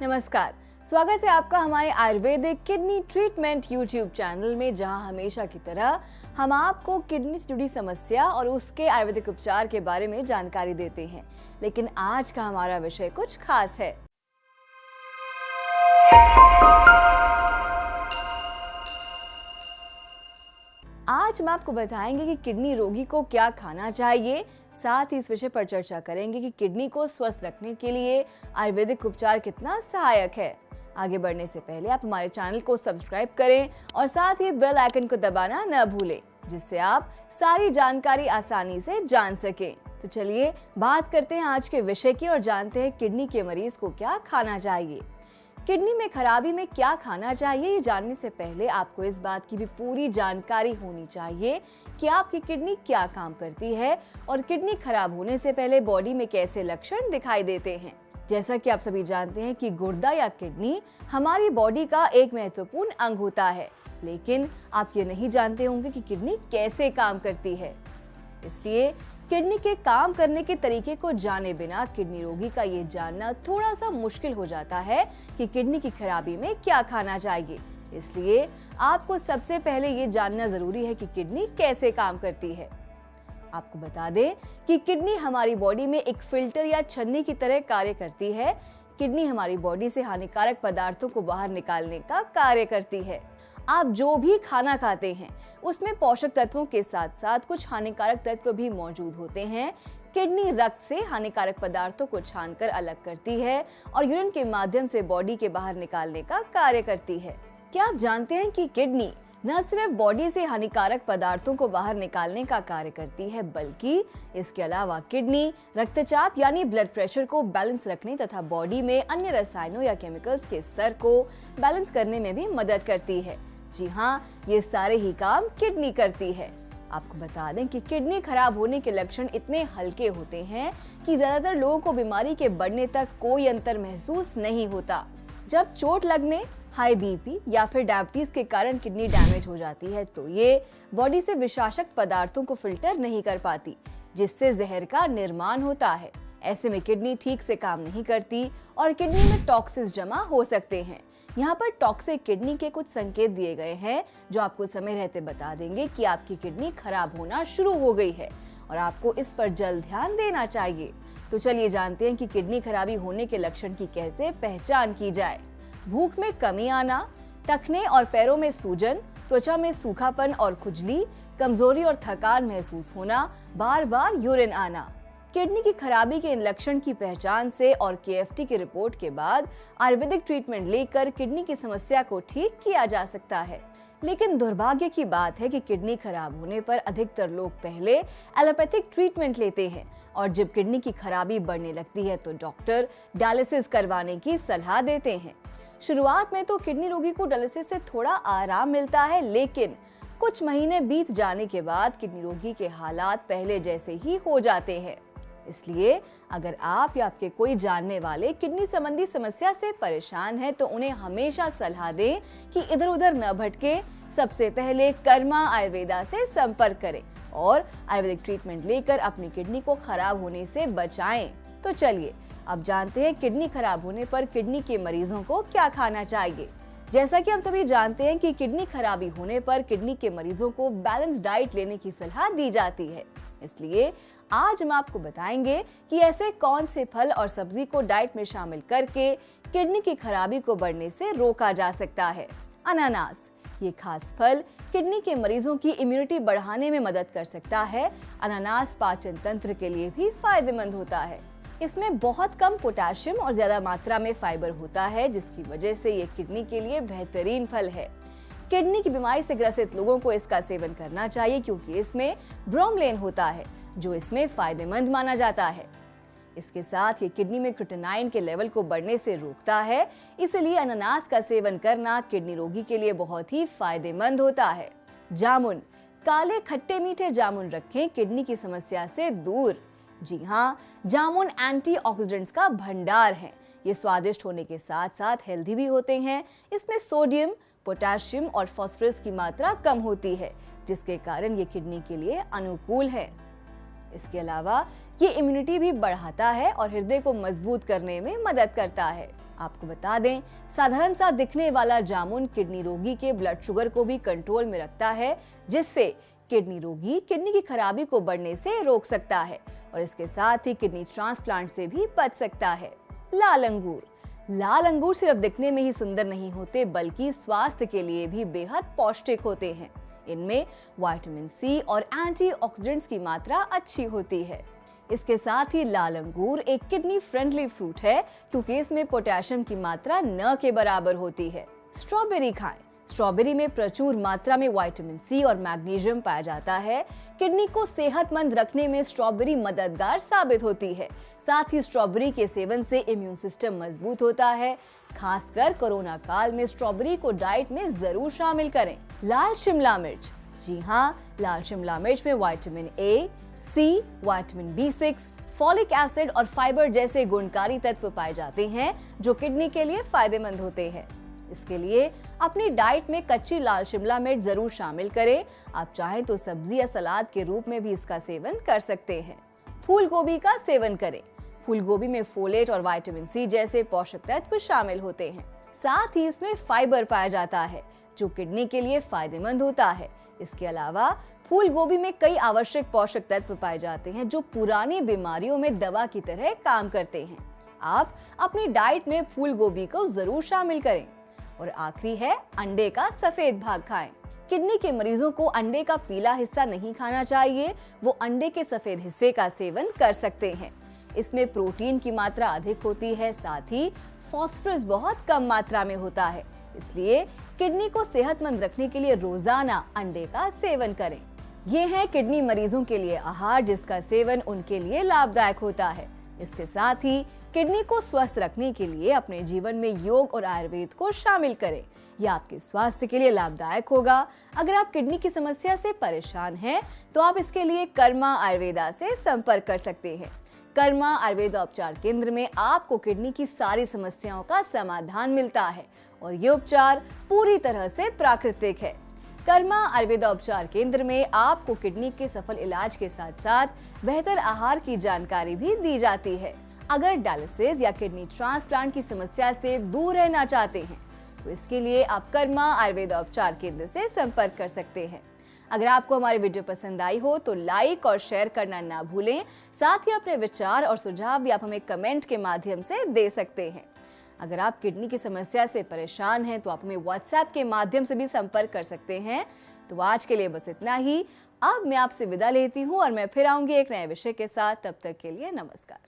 नमस्कार, स्वागत है आपका हमारे Ayurvedic kidney treatment YouTube channel में, जहां हमेशा की तरह हम आपको किडनी से जुड़ी समस्या और उसके आयुर्वेदिक उपचार के बारे में जानकारी देते हैं। लेकिन आज का हमारा विषय कुछ खास है। आज हम आपको बताएंगे कि किडनी रोगी को क्या खाना चाहिए। साथ ही इस विषय पर चर्चा करेंगे कि किडनी को स्वस्थ रखने के लिए आयुर्वेदिक उपचार कितना सहायक है। आगे बढ़ने से पहले आप हमारे चैनल को सब्सक्राइब करें और साथ ही बेल आइकन को दबाना न भूलें, जिससे आप सारी जानकारी आसानी से जान सकें। तो चलिए बात करते हैं आज के विषय की और जानते हैं किडनी के मरीज को क्या खाना चाहिए। किडनी में खराबी में क्या खाना चाहिए, ये जानने से पहले आपको इस बात की भी पूरी जानकारी होनी चाहिए कि आपकी किडनी क्या काम करती है और किडनी खराब होने से पहले बॉडी में कैसे लक्षण दिखाई देते हैं। जैसा कि आप सभी जानते हैं कि गुर्दा या किडनी हमारी बॉडी का एक महत्वपूर्ण अंग होता है, लेकिन आप ये नहीं जानते होंगे कि किडनी कैसे काम करती है। इसलिए किडनी के काम करने के तरीके को जाने बिना किडनी रोगी का ये जानना थोड़ा सा मुश्किल हो जाता है कि किडनी की खराबी में क्या खाना चाहिए। इसलिए आपको सबसे पहले ये जानना जरूरी है कि किडनी कैसे काम करती है। आपको बता दें कि किडनी हमारी बॉडी में एक फिल्टर या छन्नी की तरह कार्य करती है। किडनी हमारी बॉडी से हानिकारक पदार्थों को बाहर निकालने का कार्य करती है। आप जो भी खाना खाते हैं उसमें पोषक तत्वों के साथ साथ कुछ हानिकारक तत्व भी मौजूद होते हैं। किडनी रक्त से हानिकारक पदार्थों को छानकर अलग करती है और यूरिन के माध्यम से बॉडी के बाहर निकालने का कार्य करती है। क्या आप जानते हैं कि किडनी न सिर्फ बॉडी से हानिकारक पदार्थों को बाहर निकालने का कार्य करती है, बल्कि इसके अलावा किडनी रक्तचाप यानी ब्लड प्रेशर को बैलेंस रखने तथा बॉडी में अन्य रसायनों या केमिकल्स के स्तर को बैलेंस करने में भी मदद करती है। जी हाँ, ये सारे ही काम किडनी करती है। आपको बता दें कि किडनी खराब होने के लक्षण इतने हल्के होते हैं कि ज्यादातर लोगों को बीमारी के बढ़ने तक कोई अंतर महसूस नहीं होता। जब चोट लगने, हाई बीपी या फिर डायबिटीज के कारण किडनी डैमेज हो जाती है तो ये बॉडी से विषाक्त पदार्थों को फिल्टर नहीं कर पाती, जिससे जहर का निर्माण होता है। ऐसे में किडनी ठीक से काम नहीं करती और किडनी में टॉक्सिन्स जमा हो सकते हैं। यहाँ पर टॉक्सिक किडनी के कुछ संकेत दिए गए हैं जो आपको समय रहते बता देंगे कि आपकी किडनी खराब होना शुरू हो गई है और आपको इस पर जल्द ध्यान देना चाहिए। तो चलिए जानते हैं कि किडनी खराबी होने के लक्षण की कैसे पहचान की जाए। भूख में कमी आना, टखने और पैरों में सूजन, त्वचा में सूखापन और खुजली, कमजोरी और थकान महसूस होना, बार बार यूरिन आना। किडनी की खराबी के इन लक्षण की पहचान से और केएफटी की रिपोर्ट के बाद आयुर्वेदिक ट्रीटमेंट लेकर किडनी की समस्या को ठीक किया जा सकता है। लेकिन दुर्भाग्य की बात है कि किडनी खराब होने पर अधिकतर लोग पहले एलोपैथिक ट्रीटमेंट लेते हैं और जब किडनी की खराबी बढ़ने लगती है तो डॉक्टर डायलिसिस करवाने की सलाह देते हैं। शुरुआत में तो किडनी रोगी को डायलिसिस से थोड़ा आराम मिलता है, लेकिन कुछ महीने बीत जाने के बाद किडनी रोगी के हालात पहले जैसे ही हो जाते हैं। इसलिए अगर आप या आपके कोई जानने वाले किडनी संबंधी समस्या से परेशान हैं तो उन्हें हमेशा सलाह दें कि इधर उधर न भटके। सबसे पहले कर्मा आयुर्वेदा से संपर्क करें और आयुर्वेदिक ट्रीटमेंट लेकर अपनी किडनी को खराब होने से बचाएं। तो चलिए अब जानते हैं किडनी खराब होने पर किडनी के मरीजों को क्या खाना चाहिए। जैसा कि हम सभी जानते हैं कि किडनी खराबी होने पर किडनी के मरीजों को बैलेंस डाइट लेने की सलाह दी जाती है। इसलिए आज हम आपको बताएंगे कि ऐसे कौन से फल और सब्जी को डाइट में शामिल करके किडनी की खराबी को बढ़ने से रोका जा सकता है। अनानास, ये खास फल किडनी के मरीजों की इम्यूनिटी बढ़ाने में मदद कर सकता है। अनानास पाचन तंत्र के लिए भी फायदेमंद होता है। इसमें बहुत कम पोटेशियम और ज्यादा मात्रा में फाइबर होता है, जिसकी वजह से ये किडनी के लिए बेहतरीन फल है। किडनी की बीमारी से ग्रसित लोगों को इसका सेवन करना चाहिए क्योंकि इसमें ब्रोमलेन होता है जो इसमें फायदेमंद माना जाता है। इसके साथ ये किडनी में क्रिएटिनिन के लेवल को बढ़ने से रोकता है, इसलिए अनानास का सेवन करना किडनी रोगी के लिए बहुत ही फायदेमंद होता है। जामुन, काले खट्टे मीठे जामुन रखें किडनी की समस्या से दूर। जी हाँ, जामुन एंटीऑक्सीडेंट्स का भंडार है। ये स्वादिष्ट होने के साथ साथ हेल्दी भी होते हैं। इसमें सोडियम, पोटेशियम और फास्फोरस की मात्रा कम होती है, जिसके कारण ये किडनी के लिए अनुकूल है। इसके अलावा ये इम्यूनिटी भी बढ़ाता है और हृदय को मजबूत करने में मदद करता है। आपको बता दें, साधारण सा दिखने वाला जामुन किडनी रोगी के ब्लड शुगर को भी कंट्रोल में रखता है, जिससे किडनी रोगी किडनी की खराबी को बढ़ने से रोक सकता है और इसके साथ ही किडनी ट्रांसप्लांट से भी बच सकता है। लाल अंगूर। लाल अंगूर सिर्फ दिखने में ही सुंदर नहीं होते, बल्कि स्वास्थ्य के लिए भी बेहद पौष्टिक होते हैं। इनमें विटामिन सी और एंटीऑक्सीडेंट्स की मात्रा अच्छी होती है। इसके साथ ही लाल अंगूर एक किडनी फ्रेंडली फ्रूट है, क्योंकि इसमें पोटेशियम की मात्रा न के बराबर होती है। स्ट्रॉबेरी खाएं। स्ट्रॉबेरी में प्रचुर मात्रा में विटामिन सी और मैग्नीशियम पाया जाता है। किडनी को सेहतमंद रखने में स्ट्रॉबेरी मददगार साबित होती है। साथ ही स्ट्रॉबेरी के सेवन से इम्यून सिस्टम मजबूत होता है। खासकर कोरोना काल में स्ट्रॉबेरी को डाइट में जरूर शामिल करें। लाल शिमला मिर्च। जी हाँ, लाल शिमला मिर्च में vitamin A, C, vitamin B6, folic acid और फाइबर जैसे गुणकारी तत्व पाए जाते हैं, जो किडनी के लिए फायदेमंद होते हैं। इसके लिए अपनी डाइट में कच्ची लाल शिमला मिर्च जरूर शामिल करें। आप चाहें तो सब्जी या सलाद के रूप में भी इसका सेवन कर सकते हैं। फूल गोभी का सेवन करें। फूल गोभी में फोलेट और विटामिन सी जैसे पोषक तत्व शामिल होते हैं। साथ ही इसमें फाइबर पाया जाता है, जो किडनी के लिए फायदेमंद होता है। इसके अलावा फूल गोभी में कई आवश्यक पोषक तत्व पाए जाते हैं, जो पुरानी बीमारियों में दवा की तरह काम करते हैं। आप अपनी डाइट में फूल गोभी को जरूर शामिल करें। और आखिरी है, अंडे का सफेद भाग खाएं। किडनी के मरीजों को अंडे का पीला हिस्सा नहीं खाना चाहिए, वो अंडे के सफेद हिस्से का सेवन कर सकते हैं। इसमें प्रोटीन की मात्रा अधिक होती है, साथ ही फास्फोरस बहुत कम मात्रा में होता है। इसलिए किडनी को सेहतमंद रखने के लिए रोजाना अंडे का सेवन करें। ये है किडनी मरीजों के लिए आहार, जिसका सेवन उनके लिए लाभदायक होता है। इसके साथ ही किडनी को स्वस्थ रखने के लिए अपने जीवन में योग और आयुर्वेद को शामिल करें। यह आपके स्वास्थ्य के लिए लाभदायक होगा। अगर आप किडनी की समस्या से परेशान हैं, तो आप इसके लिए कर्मा आयुर्वेदा से संपर्क कर सकते हैं। कर्मा आयुर्वेदोपचार केंद्र में आपको किडनी की सारी समस्याओं का समाधान मिलता है और ये उपचार पूरी तरह से प्राकृतिक है। कर्मा आयुर्वेदोपचार केंद्र में आपको किडनी के सफल इलाज के साथ साथ बेहतर आहार की जानकारी भी दी जाती है। अगर डायलिसिस या किडनी ट्रांसप्लांट की समस्या से दूर रहना चाहते हैं, तो इसके लिए आप कर्मा आयुर्वेदोपचार केंद्र से संपर्क कर सकते हैं। अगर आपको हमारी वीडियो पसंद आई हो तो लाइक और शेयर करना ना भूलें। साथ ही अपने विचार और सुझाव भी आप हमें कमेंट के माध्यम से दे सकते हैं। अगर आप किडनी की समस्या से परेशान हैं, तो आप हमें व्हाट्सएप के माध्यम से भी संपर्क कर सकते हैं। तो आज के लिए बस इतना ही। अब मैं आपसे विदा लेती हूँ और मैं फिर आऊंगी एक नए विषय के साथ। तब तक के लिए नमस्कार।